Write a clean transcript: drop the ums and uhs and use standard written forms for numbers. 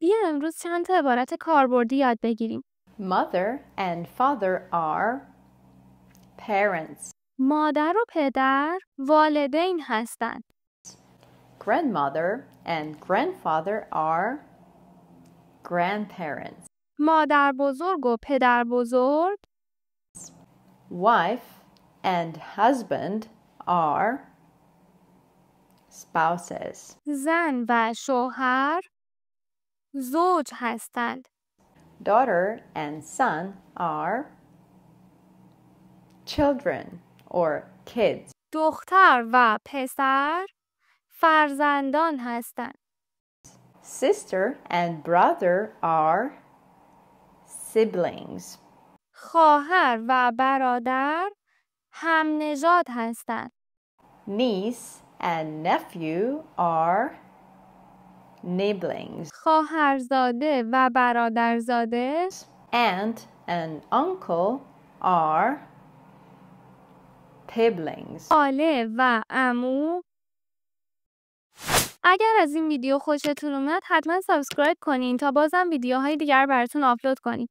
بیا امروز چند تا عبارت کاربردی یاد بگیریم. Mother and father are parents. مادر و پدر والدین هستند. Grandmother and grandfather are grandparents. مادر بزرگ و پدر بزرگ Wife and husband are spouses. زن و شوهر زوج هستند. Daughter and son are children or kids. دختر و پسر فرزندان هستند. Sister and brother are siblings. خواهر و برادر هم نژاد هستند. Niece and nephew are neighborlings. خواهرزاده و برادرزاده Aunt and uncle are siblings. خاله و عمو. اگر از این ویدیو خوشتون اومد حتما سابسکرایب کنین تا بازم ویدیوهای دیگر براتون آپلود کنیم.